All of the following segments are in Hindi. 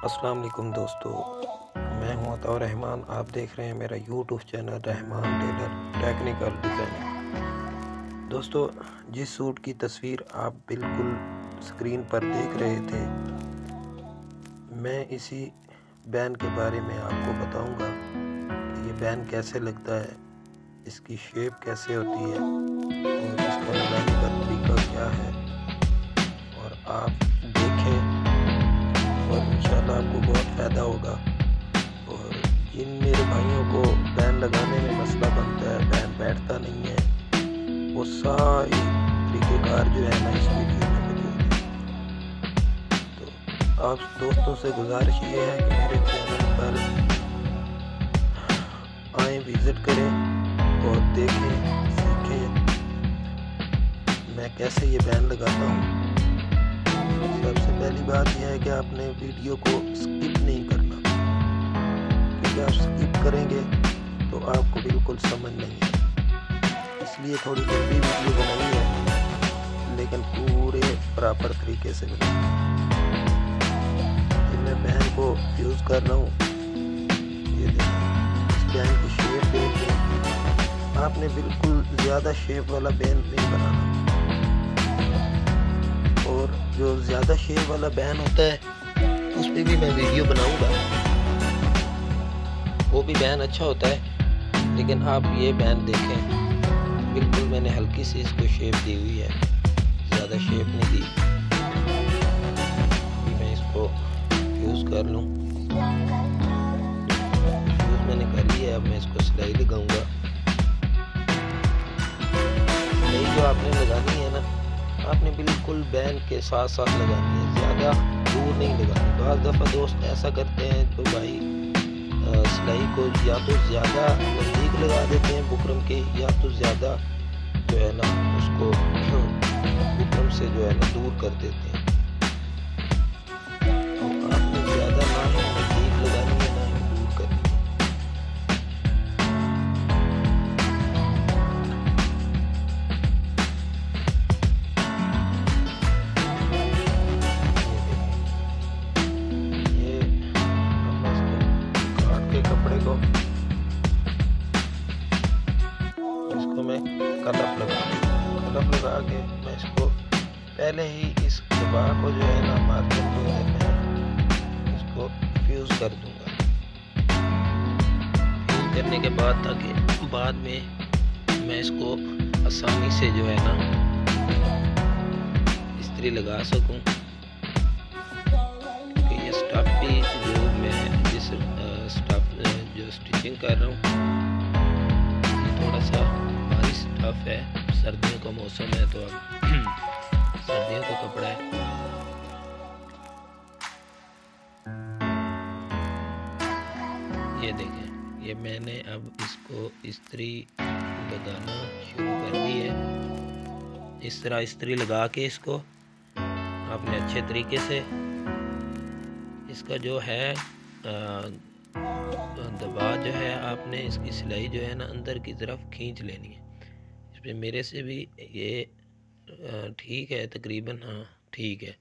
अस्सलाम वालेकुम दोस्तों, मैं हूं अताउर रहमान। आप देख रहे हैं मेरा YouTube channel Rahman tailor technical designing. दोस्तों, जिस सूट की तस्वीर आप बिल्कुल स्क्रीन पर देख रहे थे, मैं इसी बैन के बारे में आपको बताऊंगा कि ये बैन कैसे लगता है, इसकी शेप कैसे होती है और इसको लगाने का तरीका क्या है। और आप देखें और इंशाल्लाह आपको बहुत फ़ायदा होगा। और जिन मेरे भाइयों को बैन लगाने में मसला बनता है, बैन बैठता नहीं है, वो सारी तरीक़ेकार जो है ना इस वीडियो में मौजूद है। तो आप दोस्तों से गुजारिश ये है कि मेरे चैनल पर आएँ, विज़िट करें और देखें, सीखें मैं कैसे ये बैन लगाता हूँ। सबसे पहली बात यह है कि आपने वीडियो को स्किप नहीं करना, क्योंकि आप स्किप करेंगे तो आपको बिल्कुल समझ नहीं है। इसलिए थोड़ी लंबी वीडियो बनाई है, लेकिन पूरे प्रॉपर तरीके से बनाई। मैं बैन को यूज़ कर रहा हूँ, ये देखिए, इस बैन की शेप देखिए। आपने बिल्कुल ज़्यादा शेप वाला बैन नहीं बनाना, और जो ज़्यादा शेप वाला बैन होता है उस पर भी मैं वीडियो बनाऊंगा। वो भी बैन अच्छा होता है, लेकिन आप ये बैन देखें, बिल्कुल मैंने हल्की सी इसको शेप दी हुई है, ज़्यादा शेप नहीं दी। अभी मैं इसको फ्यूज़ कर लूँ। फ्यूज़ मैंने कर लिया है, अब मैं इसको सिलाई लगाऊंगा। सिलाई जो आपने लगानी है ना, आपने बिल्कुल बैन के साथ साथ लगानी है, ज़्यादा दूर नहीं लगानी। बाज़ दफ़ा दोस्त ऐसा करते हैं तो भाई सिलाई को या तो ज़्यादा नज़दीक लगा देते हैं बुकरम के, या तो ज़्यादा जो है ना उसको बुकरम से जो है ना दूर कर देते हैं। तो आपने ज़्यादा ना ही नज़दीक लगानी है, ना ही दूर करनी है। कपड़े को इसको मैं कलफ लगा के मैं इसको पहले ही इस दबा को जो है ना मार्जिन को है मैं इसको फ्यूज़ कर दूंगा। फ्यूज़ करने के बाद, ताकि बाद में मैं इसको आसानी से जो है ना इस्त्री लगा सकूं। क्योंकि ये स्टफ भी जो मैं जिस स्टफ जो स्टिचिंग कर रहा हूँ, ये थोड़ा सा भारी स्टफ है। सर्दियों का मौसम है, तो अब सर्दियों का कपड़ा है। ये देखें, ये मैंने अब इसको इस्त्री लगाना शुरू कर दी है। इस तरह इस्त्री लगा के इसको आपने अच्छे तरीके से इसका जो है दबा जो है, आपने इसकी सिलाई जो है ना अंदर की तरफ खींच लेनी है। इसमें मेरे से भी ये ठीक है तकरीबन, हाँ ठीक है।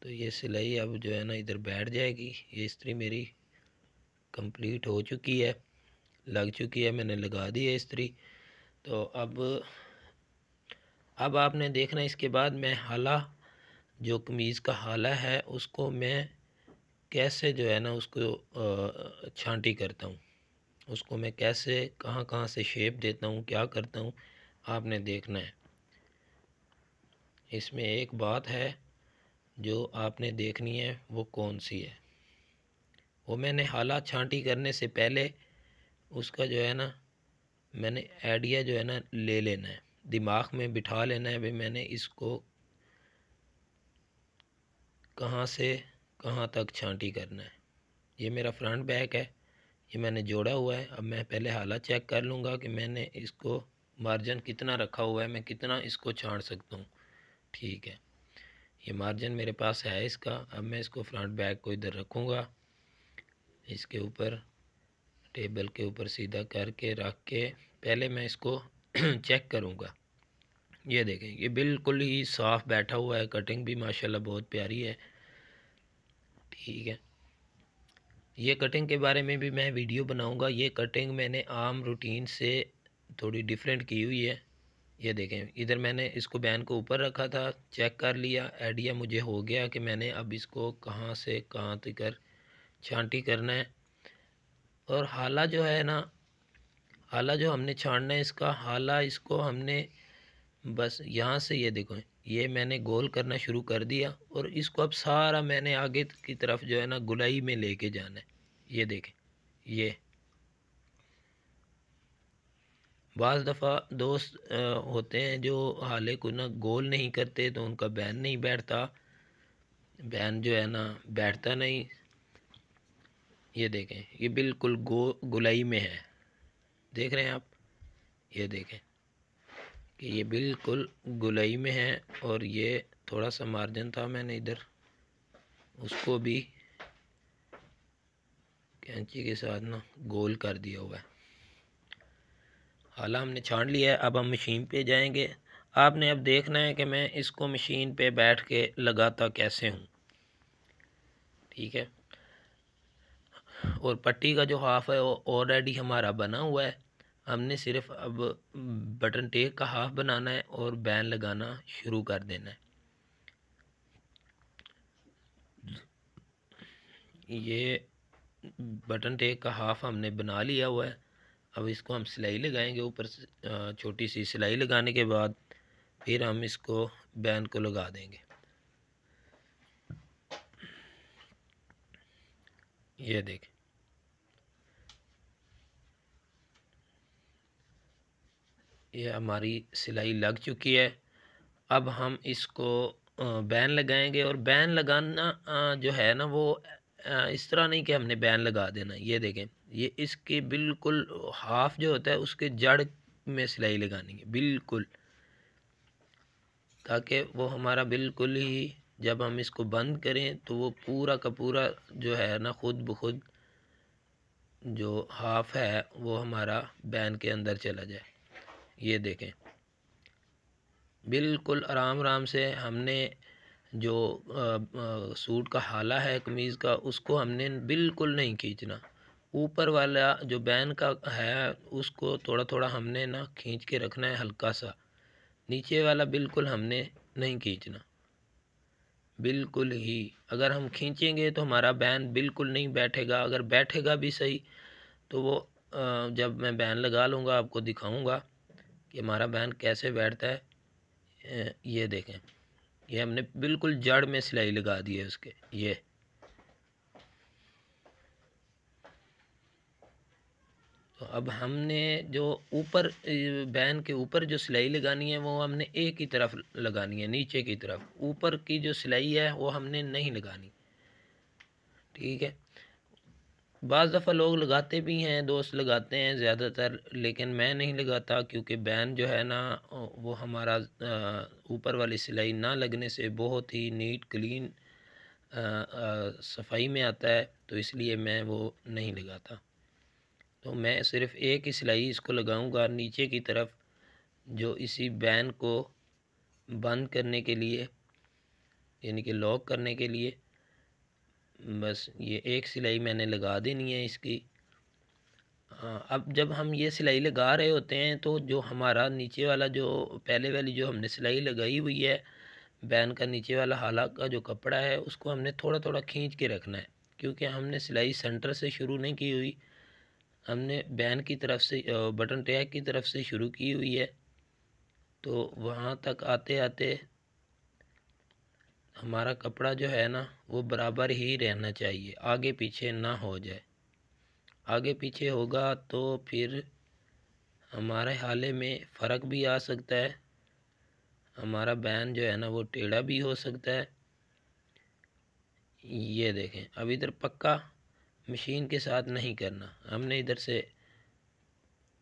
तो ये सिलाई अब जो है ना इधर बैठ जाएगी। ये इस्त्री मेरी कंप्लीट हो चुकी है, लग चुकी है, मैंने लगा दी है इस्त्री। तो अब आपने देखना, इसके बाद मैं हाला जो कमीज़ का हाला है उसको मैं कैसे जो है ना उसको छांटी करता हूँ, उसको मैं कैसे कहाँ कहाँ से शेप देता हूँ, क्या करता हूँ, आपने देखना है। इसमें एक बात है जो आपने देखनी है, वो कौन सी है, वो मैंने हाला छांटी करने से पहले उसका जो है ना मैंने आइडिया जो है ना ले लेना है, दिमाग में बिठा लेना है। भाई मैंने इसको कहाँ से कहाँ तक छांटी करना है। ये मेरा फ्रंट बैक है, ये मैंने जोड़ा हुआ है। अब मैं पहले हालत चेक कर लूँगा कि मैंने इसको मार्जिन कितना रखा हुआ है, मैं कितना इसको छांट सकता हूँ। ठीक है, ये मार्जिन मेरे पास है इसका। अब मैं इसको फ्रंट बैक को इधर रखूँगा, इसके ऊपर टेबल के ऊपर सीधा करके रख के पहले मैं इसको चेक करूँगा। ये देखें, ये बिल्कुल ही साफ़ बैठा हुआ है, कटिंग भी माशाल्लाह बहुत प्यारी है। ठीक है, ये कटिंग के बारे में भी मैं वीडियो बनाऊंगा। ये कटिंग मैंने आम रूटीन से थोड़ी डिफरेंट की हुई है। ये देखें, इधर मैंने इसको बैन को ऊपर रखा था, चेक कर लिया, आइडिया मुझे हो गया कि मैंने अब इसको कहाँ से कहाँ तक छांटी करना है। और हाला जो है ना, हाला जो हमने छानना है, इसका हाला इसको हमने बस यहाँ से, ये देखो, ये मैंने गोल करना शुरू कर दिया और इसको अब सारा मैंने आगे की तरफ जो है ना गुलाई में लेके जाना है। ये देखें, ये बाज़ दफ़ा दोस्त होते हैं जो हाले को ना गोल नहीं करते तो उनका बैन नहीं बैठता, बैन जो है ना बैठता नहीं। ये देखें, ये बिल्कुल गुलाई में है, देख रहे हैं आप, ये देखें कि ये बिल्कुल गुलाई में है। और ये थोड़ा सा मार्जिन था, मैंने इधर उसको भी कैंची के साथ ना गोल कर दिया हुआ है। हाला हमने छान लिया है, अब हम मशीन पे जाएंगे। आपने अब देखना है कि मैं इसको मशीन पे बैठ के लगाता कैसे हूँ, ठीक है। और पट्टी का जो हाफ है वो ऑलरेडी हमारा बना हुआ है, हमने सिर्फ अब बटन टेक का हाफ बनाना है और बैन लगाना शुरू कर देना है। ये बटन टेक का हाफ हमने बना लिया हुआ है। अब इसको हम सिलाई लगाएंगे, ऊपर से छोटी सी सिलाई लगाने के बाद फिर हम इसको बैन को लगा देंगे। ये देखें, ये हमारी सिलाई लग चुकी है। अब हम इसको बैन लगाएंगे। और बैन लगाना जो है ना वो इस तरह नहीं कि हमने बैन लगा देना। ये देखें, ये इसके बिल्कुल हाफ जो होता है उसके जड़ में सिलाई लगानी है बिल्कुल, ताकि वो हमारा बिल्कुल ही जब हम इसको बंद करें तो वो पूरा का पूरा जो है ना खुद ब खुद जो हाफ है वो हमारा बैन के अंदर चला जाए। ये देखें, बिल्कुल आराम आराम से हमने जो सूट का हाला है कमीज़ का उसको हमने बिल्कुल नहीं खींचना। ऊपर वाला जो बैन का है उसको थोड़ा थोड़ा हमने ना खींच के रखना है हल्का सा, नीचे वाला बिल्कुल हमने नहीं खींचना बिल्कुल ही। अगर हम खींचेंगे तो हमारा बैन बिल्कुल नहीं बैठेगा, अगर बैठेगा भी सही तो वो जब मैं बैन लगा लूँगा आपको दिखाऊंगा कि हमारा बैन कैसे बैठता है। ये देखें, ये हमने बिल्कुल जड़ में सिलाई लगा दी है उसके। ये तो अब हमने जो ऊपर बैन के ऊपर जो सिलाई लगानी है वो हमने एक ही तरफ लगानी है, नीचे की तरफ। ऊपर की जो सिलाई है वो हमने नहीं लगानी, ठीक है। बाज़ दफ़ा लोग लगाते भी हैं, दोस्त लगाते हैं ज़्यादातर, लेकिन मैं नहीं लगाता क्योंकि बैन जो है ना वो हमारा ऊपर वाली सिलाई ना लगने से बहुत ही नीट क्लीन सफाई में आता है, तो इसलिए मैं वो नहीं लगाता। तो मैं सिर्फ़ एक ही सिलाई इसको लगाऊंगा नीचे की तरफ, जो इसी बैन को बंद करने के लिए यानी कि लॉक करने के लिए। बस ये एक सिलाई मैंने लगा देनी है इसकी। हाँ, अब जब हम ये सिलाई लगा रहे होते हैं तो जो हमारा नीचे वाला जो पहले वाली जो हमने सिलाई लगाई हुई है बैन का, नीचे वाला हाला का जो कपड़ा है उसको हमने थोड़ा थोड़ा खींच के रखना है, क्योंकि हमने सिलाई सेंटर से शुरू नहीं की हुई, हमने बैन की तरफ से बटन टैग की तरफ से शुरू की हुई है। तो वहाँ तक आते आते हमारा कपड़ा जो है ना वो बराबर ही रहना चाहिए, आगे पीछे ना हो जाए। आगे पीछे होगा तो फिर हमारे हाले में फ़र्क भी आ सकता है, हमारा बैन जो है ना वो टेढ़ा भी हो सकता है। ये देखें, अब इधर पक्का मशीन के साथ नहीं करना, हमने इधर से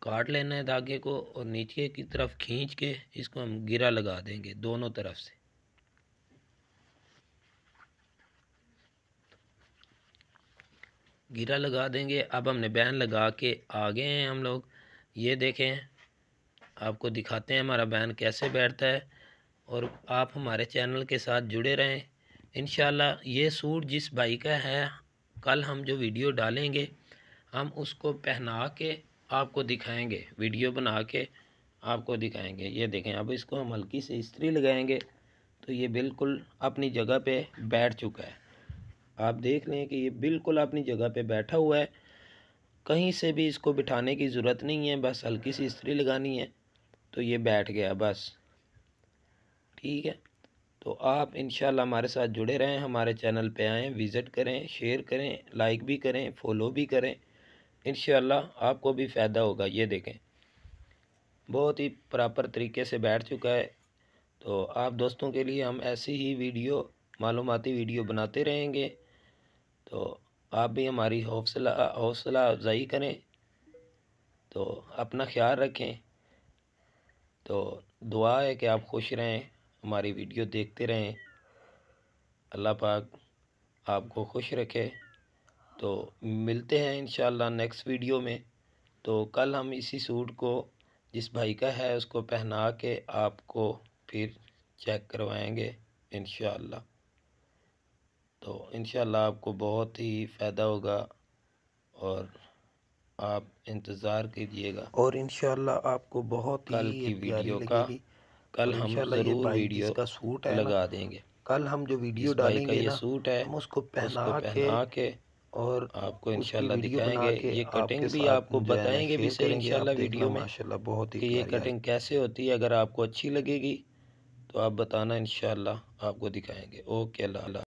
काट लेना है धागे को और नीचे की तरफ खींच के इसको हम गिरा लगा देंगे दोनों तरफ से। गिरा लगा देंगे। अब हमने बैन लगा के आ गए हैं हम लोग। ये देखें, आपको दिखाते हैं हमारा बैन कैसे बैठता है। और आप हमारे चैनल के साथ जुड़े रहें, इंशाल्लाह ये सूट जिस भाई का है, कल हम जो वीडियो डालेंगे हम उसको पहना के आपको दिखाएंगे, वीडियो बना के आपको दिखाएंगे। ये देखें, अब इसको हम हल्की से इस्त्री लगाएंगे तो ये बिल्कुल अपनी जगह पे बैठ चुका है। आप देख लें कि ये बिल्कुल अपनी जगह पे बैठा हुआ है, कहीं से भी इसको बिठाने की ज़रूरत नहीं है, बस हल्की सी इस्त्री लगानी है तो ये बैठ गया बस। ठीक है, तो आप इंशाल्लाह हमारे साथ जुड़े रहें, हमारे चैनल पे आएँ, विज़िट करें, शेयर करें, लाइक भी करें, फॉलो भी करें, इंशाल्लाह आपको भी फ़ायदा होगा। ये देखें, बहुत ही प्रॉपर तरीके से बैठ चुका है। तो आप दोस्तों के लिए हम ऐसी ही वीडियो, मालूमाती वीडियो बनाते रहेंगे, तो आप भी हमारी हौसला अफजाई करें। तो अपना ख्याल रखें। तो दुआ है कि आप खुश रहें, हमारी वीडियो देखते रहें, अल्लाह पाक आपको खुश रखे। तो मिलते हैं इंशाल्लाह नेक्स्ट वीडियो में। तो कल हम इसी सूट को जिस भाई का है उसको पहना के आपको फिर चेक करवाएंगे इंशाल्लाह। तो इंशाल्लाह आपको बहुत ही फ़ायदा होगा और आप इंतज़ार कीजिएगा और इंशाल्लाह आपको बहुत ही कल की वीडियो का कल हम ज़रूर वीडियो का सूट है लगा देंगे। कल हम जो वीडियो डालेंगे ये सूट है, हम उसको पहना के और आपको इंशाल्लाह दिखाएंगे। ये कटिंग भी आपको बताएंगे भी सही इंशाल्लाह वीडियो में माशाल्लाह बहुत ही कि ये कटिंग कैसे होती है। अगर आपको अच्छी लगेगी तो आप बताना, इंशाल्लाह आपको दिखाएंगे। ओके, अल्लाह।